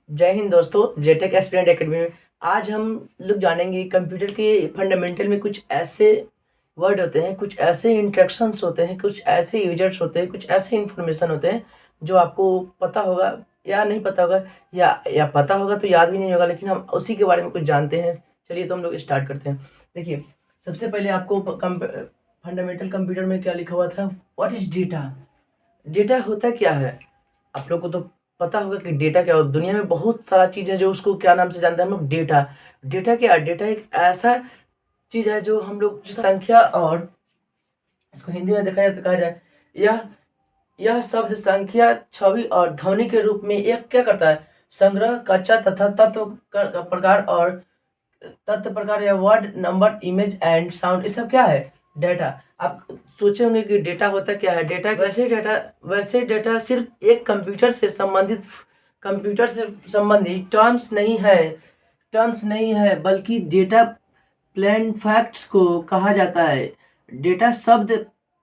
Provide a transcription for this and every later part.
जय हिंद दोस्तों, जेटेक aspirant academy में आज हम लोग जानेंगे कंप्यूटर के फंडामेंटल में कुछ ऐसे वर्ड होते हैं, कुछ ऐसे इंस्ट्रक्शंस होते हैं, कुछ ऐसे यूजर्स होते हैं, कुछ ऐसे इंफॉर्मेशन होते हैं जो आपको पता होगा या नहीं पता होगा, या पता होगा तो याद भी नहीं होगा, लेकिन हम उसी के बारे में कुछ जानते हैं। चलिए तो हम लोग स्टार्ट करते हैं। देखिए, सबसे पहले आपको फंडामेंटल कंप्यूटर में क्या लिखा हुआ था, व्हाट इज डेटा। डेटा होता क्या है, आप लोग को तो पता होगा कि डेटा क्या हो। दुनिया में बहुत सारा चीज़ है जो उसको क्या नाम से जानते हैं हम लोग, डेटा। डेटा क्या है? डेटा एक ऐसा चीज़ है जो हम लोग संख्या, और इसको हिंदी में देखा जाए तो कहा जाए, यह यह शब्द संख्या, छवि और ध्वनि के रूप में एक क्या करता है, संग्रह, कक्षा तथा तत्व का प्रकार, और तत्व प्रकार या word, number, image and sound, ये सब क्या है, डेटा। आप सोचे होंगे कि डेटा होता क्या है। डेटा सिर्फ एक कंप्यूटर से संबंधित टर्म्स नहीं है, बल्कि डेटा प्लेन फैक्ट्स को कहा जाता है। डेटा शब्द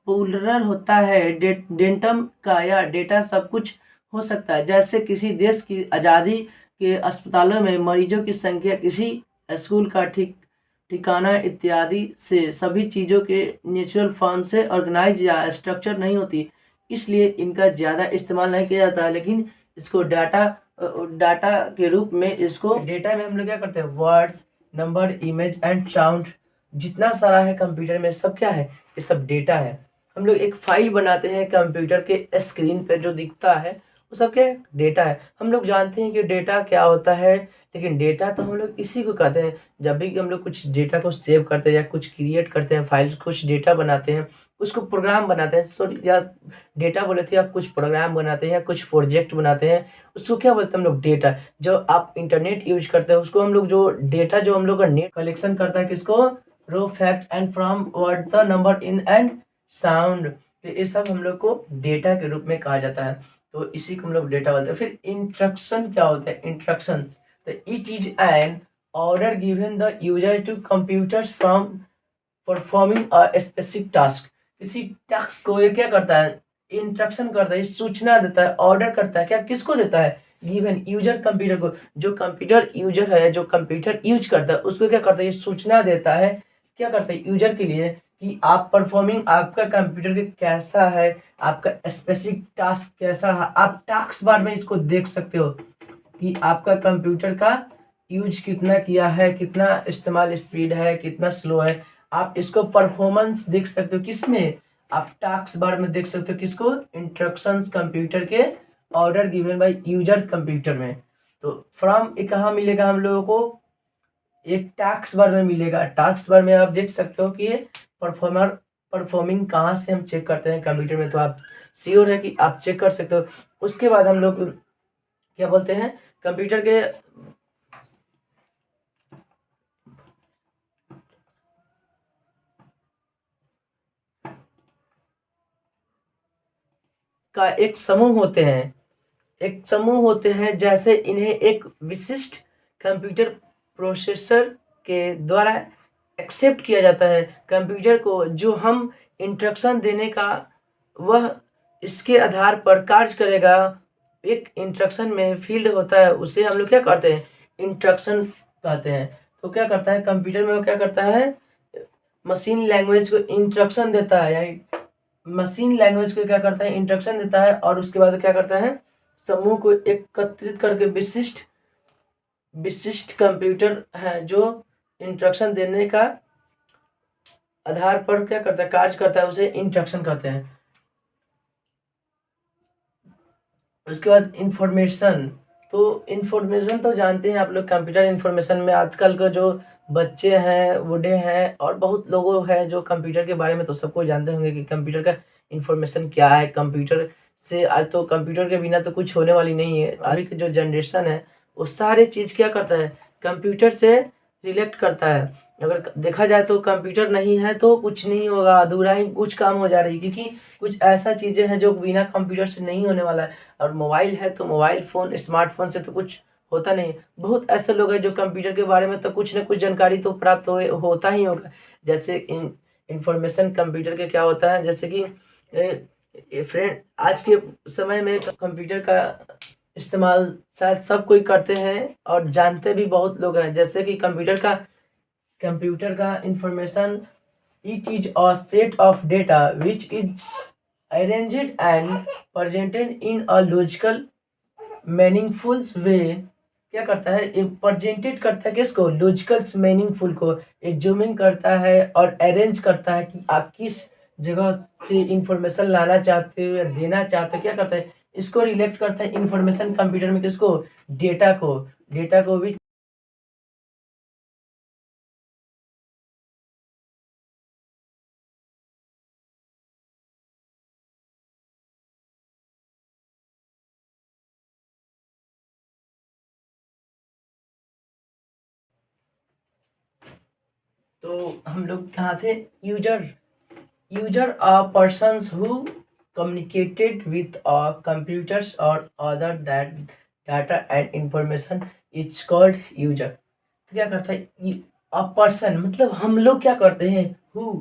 प्लूरल होता है, डेटम का, या डेटा सब कुछ हो सकता है, जैसे किसी देश की आज़ादी के अस्पतालों में मरीजों की संख्या, किसी स्कूल का ठिकाना इत्यादि से सभी चीज़ों के नेचुरल फॉर्म से ऑर्गेनाइज या स्ट्रक्चर नहीं होती, इसलिए इनका ज़्यादा इस्तेमाल नहीं किया जाता है। लेकिन इसको डाटा के रूप में, इसको डेटा में हम लोग क्या करते हैं, words, number, image and sound, जितना सारा है कंप्यूटर में सब क्या है, ये सब डेटा है। हम लोग एक फाइल बनाते हैं कंप्यूटर के स्क्रीन पे, जो दिखता है वो सब क्या है, डेटा है। हम लोग जानते हैं कि डेटा क्या होता है, लेकिन डेटा तो हम लोग इसी को कहते हैं जब भी हम लोग कुछ डेटा को सेव करते हैं या कुछ क्रिएट करते हैं, फाइल कुछ डेटा बनाते हैं, उसको प्रोग्राम बनाते हैं, सॉरी, या डेटा बोले थे, या कुछ प्रोग्राम बनाते हैं या कुछ प्रोजेक्ट बनाते हैं, उसको क्या बोलते हैं हम लोग, डेटा। जो आप इंटरनेट यूज करते हैं उसको हम लोग, जो डेटा जो हम लोग का नेट कलेक्शन करता है, किसको, row, fact and from, word, the number, in and sound, तो ये सब हम लोग को डेटा के रूप में कहा जाता है। तो इसी को हम लोग डेटा बोलते हैं। फिर इंस्ट्रक्शन क्या होता है, इंस्ट्रक्शन, तो it is an order given the user to computers from performing a specific task. किसी टास्क को ये क्या करता है, इंस्ट्रक्शन करता है, सूचना देता है, ऑर्डर करता है, क्या किसको देता है, गिवन यूजर, कंप्यूटर को। जो कंप्यूटर यूजर है, जो कंप्यूटर यूज करता है, उसको क्या करता है, ये सूचना देता है, क्या करता है, यूजर के लिए, कि आप परफॉर्मिंग, आपका कंप्यूटर के कैसा है, आपका स्पेसिफिक टास्क कैसा है। आप टास्क बार में इसको देख सकते हो कि आपका कंप्यूटर का यूज कितना किया है, कितना इस्तेमाल स्पीड है, कितना स्लो है। आप इसको परफॉर्मेंस देख सकते हो, किसमें, आप टास्क बार में देख सकते हो, किसको, इंस्ट्रक्शंस कंप्यूटर के, order given by user computer में। तो फ्रॉम ये कहाँ मिलेगा हम लोगों को, एक टास्क बार में मिलेगा। टास्क बार में आप देख सकते हो कि ये परफॉर्मिंग कहाँ से हम चेक करते हैं कंप्यूटर में, तो आप श्योर है कि आप चेक कर सकते हो। उसके बाद हम लोग क्या बोलते हैं, कंप्यूटर के का एक समूह होते हैं, जैसे इन्हें एक विशिष्ट कंप्यूटर प्रोसेसर के द्वारा एक्सेप्ट किया जाता है। कंप्यूटर को जो हम इंस्ट्रक्शन देने का, वह इसके आधार पर कार्य करेगा। एक इंस्ट्रक्शन में फील्ड होता है, उसे हम लोग क्या करते हैं, इंस्ट्रक्शन कहते हैं। तो क्या करता है कंप्यूटर में, वो क्या करता है, मशीन लैंग्वेज को इंस्ट्रक्शन देता है, यानी मशीन लैंग्वेज को क्या करता है, इंस्ट्रक्शन देता है, और उसके बाद क्या करता है, समूह को एकत्रित करके विशिष्ट विशिष्ट कंप्यूटर है जो इंस्ट्रक्शन देने का आधार पर क्या करता है, कार्य करता है, उसे इंस्ट्रक्शन कहते हैं। उसके बाद इंफॉर्मेशन, तो इंफॉर्मेशन तो जानते हैं आप लोग, कंप्यूटर इंफॉर्मेशन में आजकल का जो बच्चे हैं, बूढ़े हैं, और बहुत लोगों हैं जो कंप्यूटर के बारे में तो सबको जानते होंगे कि कंप्यूटर का इंफॉर्मेशन क्या है। कंप्यूटर से आज तो, कंप्यूटर के बिना तो कुछ होने वाली नहीं है। अभी की जो जनरेशन है वो सारे चीज़ क्या करता है, कंप्यूटर से रिलेट करता है। अगर देखा जाए तो कंप्यूटर नहीं है तो कुछ नहीं होगा, अधूरा ही कुछ काम हो जा रही है, क्योंकि कुछ ऐसा चीज़ें हैं जो बिना कंप्यूटर से नहीं होने वाला है। और मोबाइल है तो मोबाइल फ़ोन, स्मार्टफोन से तो कुछ होता नहीं। बहुत ऐसे लोग हैं जो कंप्यूटर के बारे में तो कुछ ना कुछ जानकारी तो प्राप्त होता ही होगा। जैसे इंफॉर्मेशन कंप्यूटर के क्या होता है, जैसे कि फ्रेंड, आज के समय में कंप्यूटर का इस्तेमाल शायद सब कोई करते हैं और जानते भी बहुत लोग हैं, जैसे कि कंप्यूटर का information, it is a set of data which is arranged and presented in a logical meaningful वे। क्या करता है, प्रेजेंटेड करता है किसको, लॉजिकल मीनिंगफुल को, एक जूमिंग करता है और अरेंज करता है कि आप किस जगह से इंफॉर्मेशन लाना चाहते हो या देना चाहते हो। क्या करता है, इसको रिलेक्ट करता है इंफॉर्मेशन कंप्यूटर में किसको, डेटा को भी। तो हम लोग कहाँ थे, user user persons who communicated with computers or other that data and information is called user। तो क्या करता है, पर्सन मतलब हम लोग क्या करते हैं, हु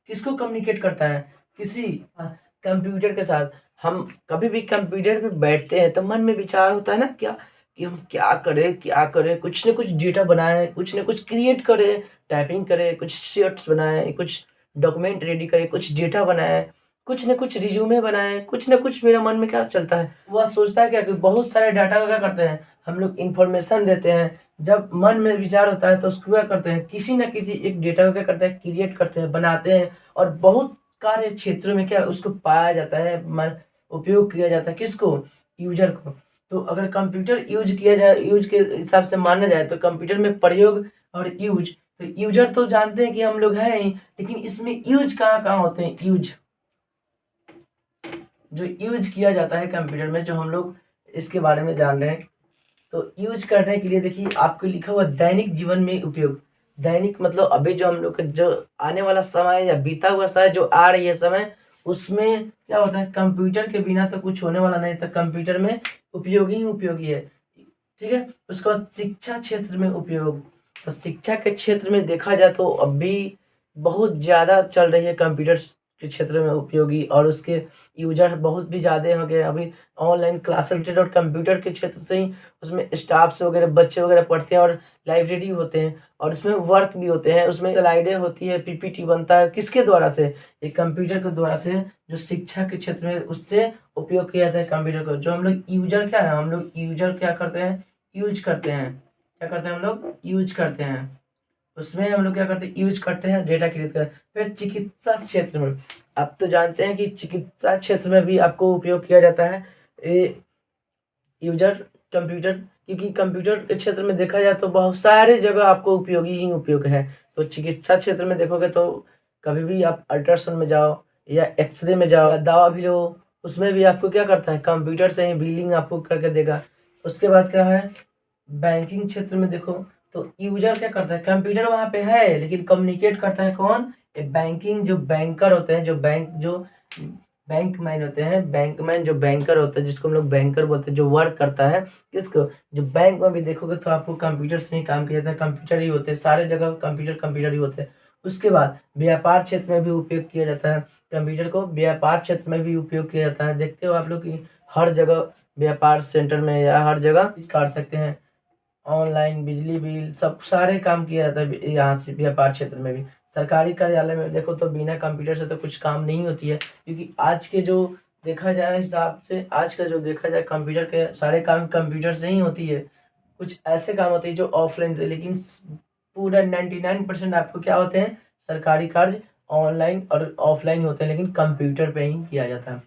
किसको कम्युनिकेट करता है, किसी कंप्यूटर के साथ। हम कभी भी कंप्यूटर पे बैठते हैं तो मन में विचार होता है ना, क्या कि हम क्या करें, कुछ ना कुछ डेटा बनाएं, कुछ ना कुछ क्रिएट करें, टाइपिंग करें, कुछ शीट्स बनाएं, कुछ डॉक्यूमेंट रेडी करें, कुछ डेटा बनाएं, कुछ ना कुछ रिज्यूमे बनाएं, कुछ ना कुछ मेरा मन में क्या चलता है, वह सोचता है क्या कि बहुत सारे डाटा का क्या करते हैं, हम लोग इंफॉर्मेशन देते हैं। जब मन में विचार होता है तो उसको क्या करते हैं, किसी ना किसी एक डेटा को क्या करते हैं, क्रिएट करते हैं, बनाते हैं, और बहुत कार्य क्षेत्रों में क्या उसको पाया जाता है, उपयोग किया जाता है किसको, यूजर को। तो अगर कंप्यूटर यूज किया जाए, यूज के हिसाब से माना जाए तो कंप्यूटर में प्रयोग और यूज, तो यूजर तो जानते हैं कि हम लोग हैं ही, लेकिन इसमें यूज कहाँ कहाँ होते हैं, यूज जो यूज किया जाता है कंप्यूटर में, जो हम लोग इसके बारे में जान रहे हैं। तो यूज करने के लिए देखिए आपको लिखा हुआ दैनिक जीवन में उपयोग। दैनिक मतलब अभी जो हम लोग का जो आने वाला समय या बीता हुआ समय जो आ रही है समय, उसमें क्या होता है, कंप्यूटर के बिना तो कुछ होने वाला नहीं था, कंप्यूटर में उपयोगी ही उपयोगी है। ठीक है, उसके बाद शिक्षा क्षेत्र में उपयोग। तो शिक्षा के क्षेत्र में देखा जाए तो अभी बहुत ज़्यादा चल रही है कंप्यूटर के क्षेत्र में उपयोगी, और उसके यूजर बहुत भी ज़्यादा हो गए अभी। ऑनलाइन क्लासेस और कंप्यूटर के क्षेत्र से ही उसमें स्टाफ्स वगैरह, बच्चे वगैरह पढ़ते हैं, और लाइब्रेरी होते हैं, और उसमें वर्क भी होते हैं, उसमें स्लाइडें होती है, पीपीटी बनता है, किसके द्वारा से, एक कंप्यूटर के द्वारा से, जो शिक्षा के क्षेत्र में उससे उपयोग किया जाता है कंप्यूटर को। जो हम लोग यूजर क्या है, हम लोग यूजर क्या करते हैं, यूज करते हैं, क्या करते हैं हम लोग, यूज करते हैं, उसमें हम लोग क्या करते हैं, यूज करते हैं, डेटा क्रिएट कर। फिर चिकित्सा क्षेत्र में, आप तो जानते हैं कि चिकित्सा क्षेत्र में भी आपको उपयोग किया जाता है ये यूजर कंप्यूटर, क्योंकि कंप्यूटर के क्षेत्र में देखा जाए तो बहुत सारे जगह आपको उपयोगी ही उपयोग है। तो चिकित्सा क्षेत्र में देखोगे तो कभी भी आप अल्ट्रासाउंड में जाओ या एक्सरे में जाओ या दवा भी लो, उसमें भी आपको क्या करता है, कंप्यूटर से ही बिलिंग आपको करके देगा। उसके बाद क्या है, बैंकिंग क्षेत्र में देखो तो यूजर क्या करता है, कंप्यूटर वहाँ पे है लेकिन कम्युनिकेट करता है कौन, बैंकिंग जो बैंकर होते हैं, जो बैंकमैन होते हैं, बैंकमैन जो बैंकर होता है, जिसको हम लोग बैंकर बोलते हैं, जो वर्क करता है किसको, जो बैंक में भी देखोगे तो आपको कंप्यूटर से ही काम किया जाता है, कंप्यूटर ही होते हैं सारे जगह, कंप्यूटर ही होते हैं। उसके बाद व्यापार क्षेत्र में भी उपयोग किया जाता है कंप्यूटर को, व्यापार क्षेत्र में भी उपयोग किया जाता है। देखते हो आप लोग कि हर जगह व्यापार सेंटर में या हर जगह कर सकते हैं, ऑनलाइन बिजली बिल सब सारे काम किया जाता है यहाँ से, व्यापार क्षेत्र में भी। सरकारी कार्यालय में देखो तो बिना कंप्यूटर से तो कुछ काम नहीं होती है, क्योंकि आज के जो देखा जाए हिसाब से, आज का जो देखा जाए कंप्यूटर के सारे काम कंप्यूटर से ही होती है। कुछ ऐसे काम होते हैं जो ऑफलाइन थे, लेकिन पूरा 99% आपको क्या होते हैं, सरकारी कार्य ऑनलाइन और ऑफलाइन होते हैं, लेकिन कंप्यूटर पे ही किया जाता है।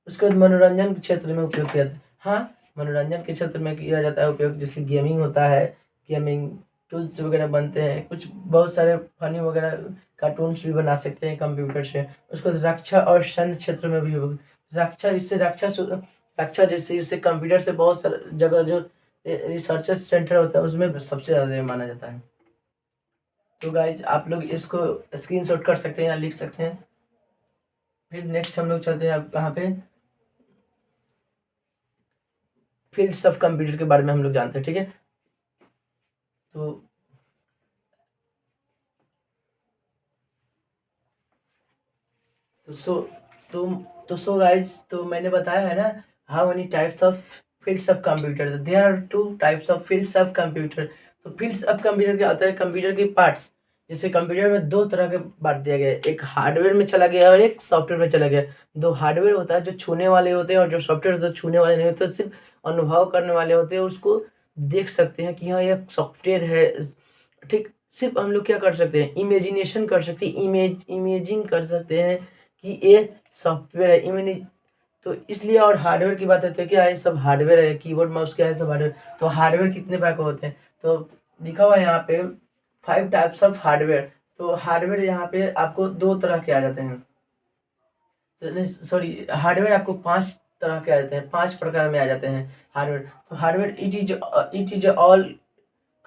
उसके बाद मनोरंजन के क्षेत्र में उपयोग किया जाता है। हाँ, मनोरंजन के क्षेत्र में किया जाता है उपयोग, जैसे गेमिंग होता है, गेमिंग टूल्स वगैरह बनते हैं, कुछ बहुत सारे फनी वगैरह कार्टून्स भी बना सकते हैं कंप्यूटर से। उसको रक्षा और सैन्य क्षेत्र में भी रक्षा, इससे रक्षा जैसे इससे कंप्यूटर से बहुत सारे जगह जो रिसर्च सेंटर होता है उसमें सबसे ज़्यादा माना जाता है। तो गाइज आप लोग इसको स्क्रीनशॉट कर सकते हैं या लिख सकते हैं। फिर नेक्स्ट हम लोग चलते हैं अब कहाँ पे, फील्ड्स ऑफ कंप्यूटर के बारे में हम लोग जानते हैं, ठीक है। तो तो सो तो सो गाइज, तो मैंने बताया है ना, how many types of fields of computer. There are two types of fields of computer. तो फील्ड्स ऑफ कंप्यूटर क्या होता है? कंप्यूटर के पार्ट्स, जैसे कंप्यूटर में दो तरह के बांट दिया गया है, एक हार्डवेयर में चला गया और एक सॉफ्टवेयर में चला गया। दो हार्डवेयर होता है जो छूने वाले होते हैं, और जो सॉफ्टवेयर होता है छूने वाले नहीं होते, सिर्फ अनुभव करने वाले होते हैं, उसको देख सकते हैं कि हाँ यह सॉफ्टवेयर है। ठीक, सिर्फ हम लोग क्या कर सकते हैं? इमेजिनेशन कर सकते हैं, इमेजिंग कर सकते हैं कि ये सॉफ्टवेयर है, इमेज। तो इसलिए और हार्डवेयर की बात है तो क्या है? सब हार्डवेयर है, कीबोर्ड माउस क्या है? सब हार्डवेयर। तो हार्डवेयर कितने प्रकार के होते हैं? तो लिखा हुआ है यहाँ पे 5 टाइप्स ऑफ हार्डवेयर। तो हार्डवेयर यहाँ पे आपको 2 तरह के आ जाते हैं, सॉरी, हार्डवेयर आपको 5 तरह के आ जाते हैं, 5 प्रकार में आ जाते हैं हार्डवेयर। तो hardware it is all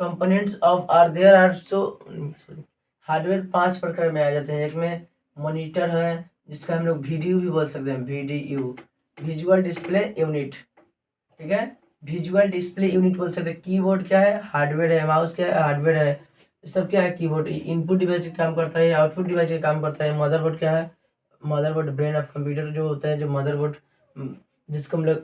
components of our there are so sorry, hardware 5 प्रकार में आ जाते हैं। एक में मॉनिटर है, जिसका हम लोग वीडियो भी बोल सकते हैं, वीडियो, विजुअल डिस्प्ले यूनिट। ठीक है, विजुअल डिस्प्ले यूनिट बोल सकते हैं। कीबोर्ड क्या है? हार्डवेयर है। माउस क्या है? हार्डवेयर है। ये सब क्या है? कीबोर्ड इनपुट डिवाइस का काम करता है, आउटपुट डिवाइस का काम करता है। मदरबोर्ड क्या है? मदरबोर्ड ब्रेन ऑफ कंप्यूटर जो होता है, जो मदरबोर्ड, जिसको हम लोग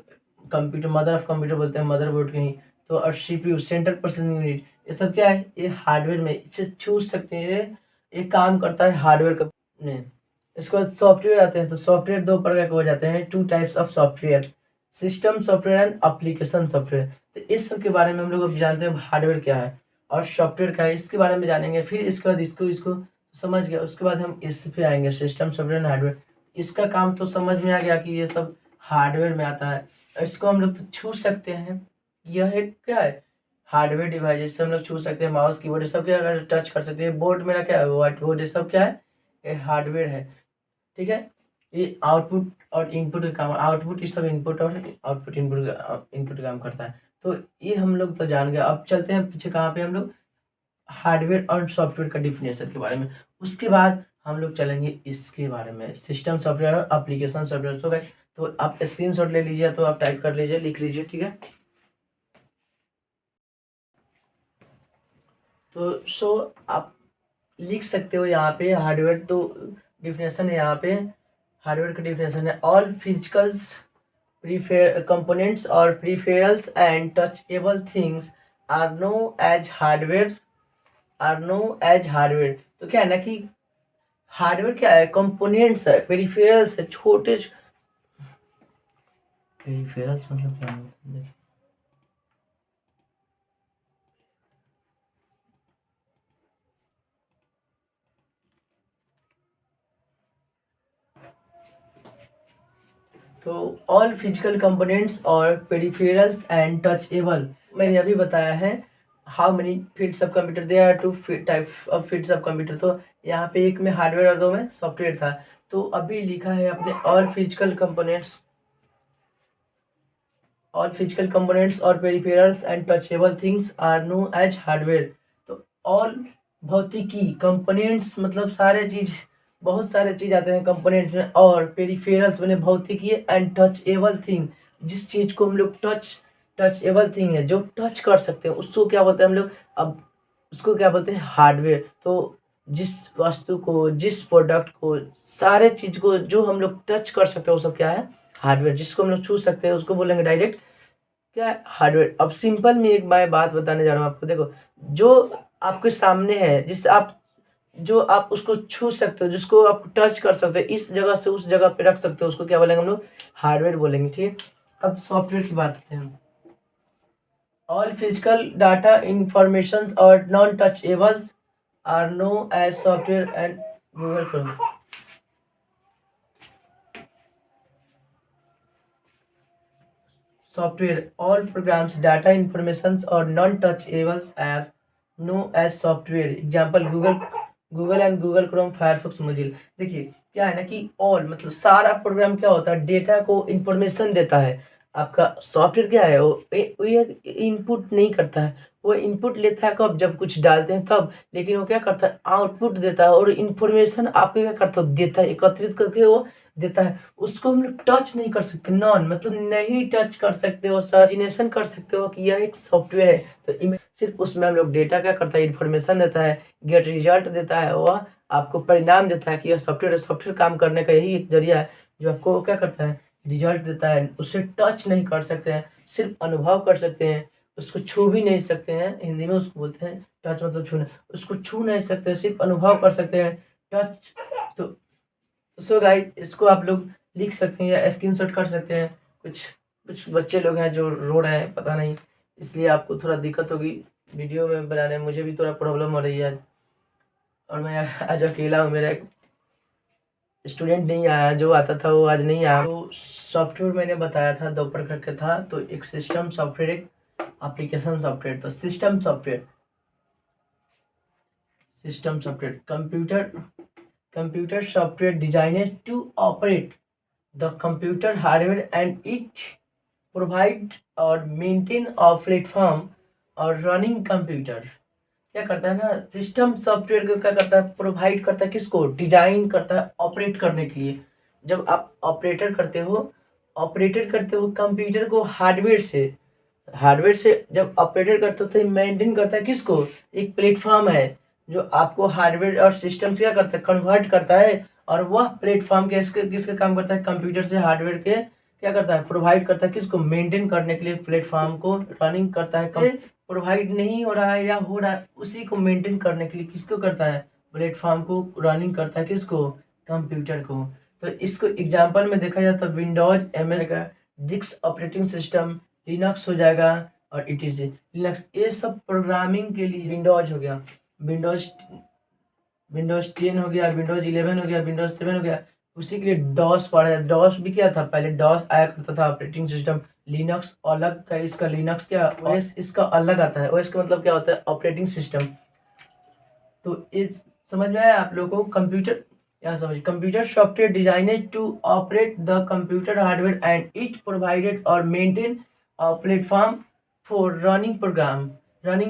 कंप्यूटर, मदर ऑफ कंप्यूटर बोलते हैं, मदरबोर्ड के ही। तो और सीपीयू, सेंट्रल प्रोसेसिंग यूनिट, ये सब क्या है? ये हार्डवेयर में, इसे छू सकते हैं, ये काम करता है हार्डवेयर का में। इसके बाद सॉफ्टवेयर आते हैं। तो सॉफ्टवेयर 2 प्रकार के हो जाते हैं, 2 types of software, system software and application software. तो इस सब के बारे में हम लोग अब जानते हैं हार्डवेयर क्या है और सॉफ्टवेयर क्या है, इसके बारे में जानेंगे। फिर इसके बाद इसको इसको समझ गया, उसके बाद हम इस पे आएंगे, सिस्टम सॉफ्टवेयर एंड हार्डवेयर। इसका काम तो समझ में आ गया कि ये सब हार्डवेयर में आता है। इसको हम लोग तो छू सकते हैं, यह एक क्या है? हार्डवेयर डिवाइस, जिससे हम लोग छू सकते हैं। माउस कीबोर्ड ये सब क्या अगर टच कर सकते हैं। बोर्ड मेरा क्या है? व्हाइट बोर्ड, ये सब क्या है? ये हार्डवेयर है। ठीक है, ये आउटपुट और इनपुट का काम, आउटपुट ये सब इनपुट और आउटपुट इनपुट का काम करता है। तो ये हम लोग तो जान गए। अब चलते हैं पीछे, कहाँ पे हम लोग हार्डवेयर और सॉफ्टवेयर का डिफिनेशन के बारे में। उसके बाद हम लोग चलेंगे इसके बारे में, सिस्टम सॉफ्टवेयर और एप्लीकेशन सॉफ्टवेयर। सो गाइस, तो आप स्क्रीनशॉट ले लीजिए, तो आप टाइप कर लीजिए, लिख लीजिए। ठीक है, तो आप लिख सकते हो यहाँ पे हार्डवेयर। तो डिफिनेशन है यहाँ पे, हार्डवेयर का डिफिनेशन है, ऑल फिजिकल्स प्रीफेर कंपोनेंट्स और peripherals and touchable things are known as hardware, are known as hardware. तो क्या है ना कि हार्डवेयर क्या है? कंपोनेंट्स है, पेरिफेरल्स है, छोटे पेरिफेरल्स मतलब क्या होता है? तो ऑल फिजिकल कंपोनेंट्स और पेरिफेरल्स एंड टचेबल, मैंने अभी बताया है how many fields of computer, there are 2 type of fields of computer. तो यहाँ पे एक में हार्डवेयर और 2 में सॉफ्टवेयर था। तो अभी लिखा है अपने all physical components, all physical components और peripherals and touchable things are known as hardware. तो ऑल भौतिकी, कंपोनेंट्स मतलब सारे चीज, बहुत सारे चीज आते हैं कंपोनेंट में, और पेरिफेरल्स मैंने भौतिकी, एंड टचेबल थिंग, जिस चीज को हम लोग टचेबल थिंग है, जो टच कर सकते हैं, उसको क्या बोलते हैं हम लोग? अब उसको क्या बोलते हैं? हार्डवेयर। तो जिस वस्तु को, जिस प्रोडक्ट को, सारे चीज को जो हम लोग टच कर सकते हैं, वो सब क्या है? हार्डवेयर। जिसको हम लोग छू सकते हैं उसको बोलेंगे डायरेक्ट क्या है? हार्डवेयर। अब सिंपल में एक मैं बात बताने जा रहा हूँ आपको। देखो, जो आपके सामने है, जिस आप, जो आप उसको छू सकते हो, जिसको आप टच कर सकते हो, इस जगह से उस जगह पे रख सकते हो, उसको क्या बोलेंगे हम लोग? हार्डवेयर बोलेंगे। ठीक है, अब सॉफ्टवेयर की बात करते हैं। ऑल फिजिकल डाटा इंफॉर्मेशन और non touchables are known as software and Google Chrome. Software, all programs, data information और non touchables are known as software. Example Google and Google Chrome, Firefox, Mozilla. देखिए क्या है ना कि all मतलब सारा programme क्या होता है? डेटा को इंफॉर्मेशन देता है। आपका सॉफ्टवेयर क्या है? वो ये इनपुट नहीं करता है, वो इनपुट लेता है कब? जब कुछ डालते हैं तब। लेकिन वो क्या करता है? आउटपुट देता है, और इन्फॉर्मेशन आपको क्या करता है? देता है, एकत्रित करके वो देता है। उसको हम लोग टच नहीं कर सकते, नॉन मतलब नहीं टच कर सकते हो, सर्जिनेशन कर सकते हो कि यह एक सॉफ्टवेयर है। तो सिर्फ उसमें हम लोग डेटा क्या करता है? इन्फॉर्मेशन देता है, गेट रिजल्ट देता है, वह आपको परिणाम देता है कि यह सॉफ्टवेयर है। सॉफ्टवेयर काम करने का यही एक जरिया है जो आपको क्या करता है? रिजल्ट देता है, उससे टच नहीं कर सकते हैं। सिर्फ अनुभव कर सकते हैं, उसको छू भी नहीं सकते हैं। हिंदी में उसको बोलते हैं टच, मतलब छूना। उसको छू नहीं सकते, सिर्फ अनुभव कर सकते हैं, टच। तो सो गाइस, इसको आप लोग लिख सकते हैं या स्क्रीनशॉट कर सकते हैं। कुछ कुछ बच्चे लोग हैं जो रो रहे हैं, पता नहीं, इसलिए आपको थोड़ा दिक्कत होगी वीडियो में बनाने में। मुझे भी थोड़ा प्रॉब्लम हो रही है, और मैं आज अकेला हूँ। मेरा एक स्टूडेंट नहीं आया, जो आता था वो आज नहीं आया। तो सॉफ्टवेयर मैंने बताया था, दो प्रकार का था। तो एक सिस्टम सॉफ्टवेयर, एक एप्लीकेशन सॉफ्टवेयर। तो system software computer software designed to operate the computer hardware and it provide और मेंटेन अ प्लेटफॉर्म और रनिंग कंप्यूटर। क्या करता है ना, सिस्टम सॉफ्टवेयर को क्या करता है, प्रोवाइड करता है किसको, डिजाइन करता है ऑपरेट करने के लिए। जब आप ऑपरेटर करते हो कंप्यूटर को हार्डवेयर से जब ऑपरेटर करते हो तो मेंटेन करता है किसको, एक प्लेटफॉर्म है जो आपको हार्डवेयर और सिस्टम से क्या करता है, कन्वर्ट करता है। और वह प्लेटफॉर्म किसके काम करता है, कंप्यूटर से हार्डवेयर के क्या करता है, प्रोवाइड करता है किसको, मेंटेन करने के लिए, प्लेटफॉर्म को रनिंग करता है। प्रोवाइड नहीं हो रहा है या हो रहा है, उसी को मेंटेन करने के लिए किसको करता है, प्लेटफॉर्म को रनिंग करता है किसको, कंप्यूटर को। तो इसको एग्जांपल में देखा जाए तो विंडोज, एमएस का डिस्क ऑपरेटिंग सिस्टम, लिनक्स हो जाएगा, और इटीसी लिनक्स, ये सब प्रोग्रामिंग के लिए। विंडोज हो गया, विंडोज विंडोज 10 हो गया, विंडोज 11 हो गया, विंडोज 7 हो गया। उसी के लिए डॉस पढ़ा है। डॉस भी क्या था, पहले डॉस आया करता था ऑपरेटिंग सिस्टम। लिनक्स अलग का, इसका लिनक्स क्या ओएस इसका अलग आता है। ओएस का मतलब क्या होता है, ऑपरेटिंग सिस्टम। तो इस समझ में आया आप लोगों को। कंप्यूटर यहाँ समझ, computer software designed to operate the computer hardware and it provided और maintain a platform for running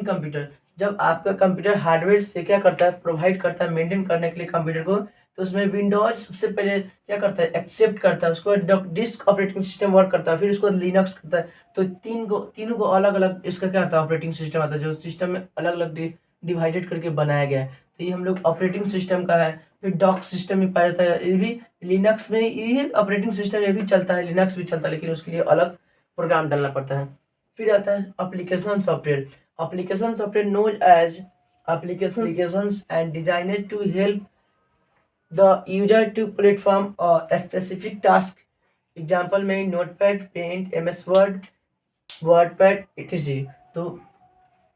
computer. जब आपका कंप्यूटर हार्डवेयर से क्या करता है, प्रोवाइड करता है मेंटेन करने के लिए कंप्यूटर को, तो उसमें विंडोज सबसे पहले क्या करता है, एक्सेप्ट करता है। उसको डिस्क ऑपरेटिंग सिस्टम वर्क करता है, फिर उसको लिनक्स करता है। तो तीनों को अलग अलग इसका क्या आता है, ऑपरेटिंग सिस्टम आता है, जो सिस्टम में अलग अलग डिवाइडेड करके बनाया गया है। तो ये हम लोग ऑपरेटिंग सिस्टम का है। फिर डॉक सिस्टम भी पाया जाता है, ये भी लिनक्स में, ये ऑपरेटिंग सिस्टम ये भी चलता है, लिनक्स भी चलता है, लेकिन उसके लिए अलग प्रोग्राम डालना पड़ता है। फिर आता है application software known as applications and designed to help the user to perform a specific task. Example में notepad, paint, MS Word, WordPad etc। तो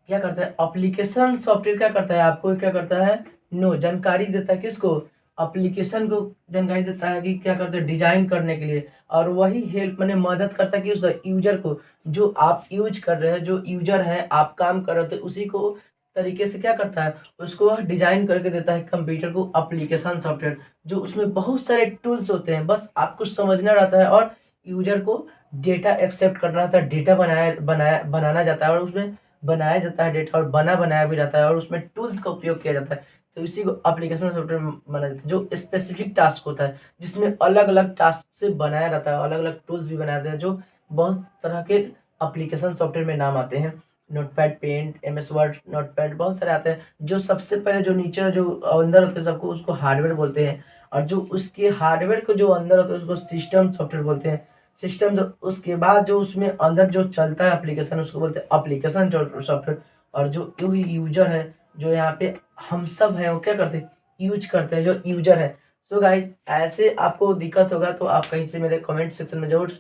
क्या करता है, एप्लीकेशन सॉफ्टवेयर क्या करता है, आपको क्या करता है, जानकारी देता है किसको, एप्लीकेशन को जानकारी देता है कि क्या करते हैं, डिजाइन करने के लिए। और वही हेल्प मैंने मदद करता है कि उस यूजर को, जो आप यूज कर रहे हैं, जो यूजर है, आप काम कर रहे हो, तो उसी को तरीके से क्या करता है, उसको डिजाइन करके देता है कंप्यूटर को, एप्लीकेशन सॉफ्टवेयर। जो उसमें बहुत सारे टूल्स होते हैं, बस आपको समझना रहता है और यूजर को डेटा एक्सेप्ट करना रहता है, डेटा बनाना जाता है, और उसमें बनाया जाता है डेटा, और बनाया भी जाता है, और उसमें टूल्स का उपयोग किया जाता है। तो इसी को एप्लीकेशन सॉफ्टवेयर माना जाता है, जो स्पेसिफिक टास्क होता है, जिसमें अलग अलग टास्क से बनाया रहता है, अलग अलग टूल्स भी बनाए जाते हैं, जो बहुत तरह के एप्लीकेशन सॉफ्टवेयर में नाम आते हैं। Notepad, paint, MS word, notepad, बहुत सारे आते हैं। जो सबसे पहले जो नीचे जो अंदर होते हैं सबको, उसको हार्डवेयर बोलते हैं। और जो उसके हार्डवेयर को जो अंदर होता है उसको सिस्टम सॉफ्टवेयर बोलते हैं। सिस्टम जो उसके बाद जो उसमें अंदर जो चलता है एप्लीकेशन, उसको बोलते हैं एप्लीकेशन सॉफ्टवेयर। और जो यूजर है, जो यहाँ पे हम सब हैं, वो क्या करते हैं, यूज करते हैं, जो यूजर है। सो गाइज, ऐसे आपको दिक्कत होगा तो आप कहीं से मेरे कमेंट सेक्शन में जरूर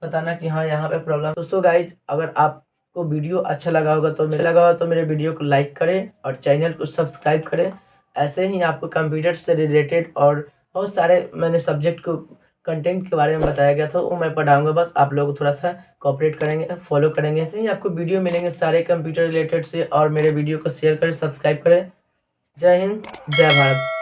बताना कि हाँ यहाँ पे प्रॉब्लम। तो सो गाइज, अगर आपको वीडियो अच्छा लगा होगा तो मेरे वीडियो को लाइक करें और चैनल को सब्सक्राइब करें। ऐसे ही आपको कंप्यूटर से रिलेटेड और बहुत सारे मैंने सब्जेक्ट को कंटेंट के बारे में बताया गया था, वो मैं पढ़ाऊंगा। बस आप लोग थोड़ा सा कोऑपरेट करेंगे, फॉलो करेंगे। ऐसे ही आपको वीडियो मिलेंगे सारे कंप्यूटर रिलेटेड से। और मेरे वीडियो को शेयर करें, सब्सक्राइब करें। जय हिंद, जय भारत।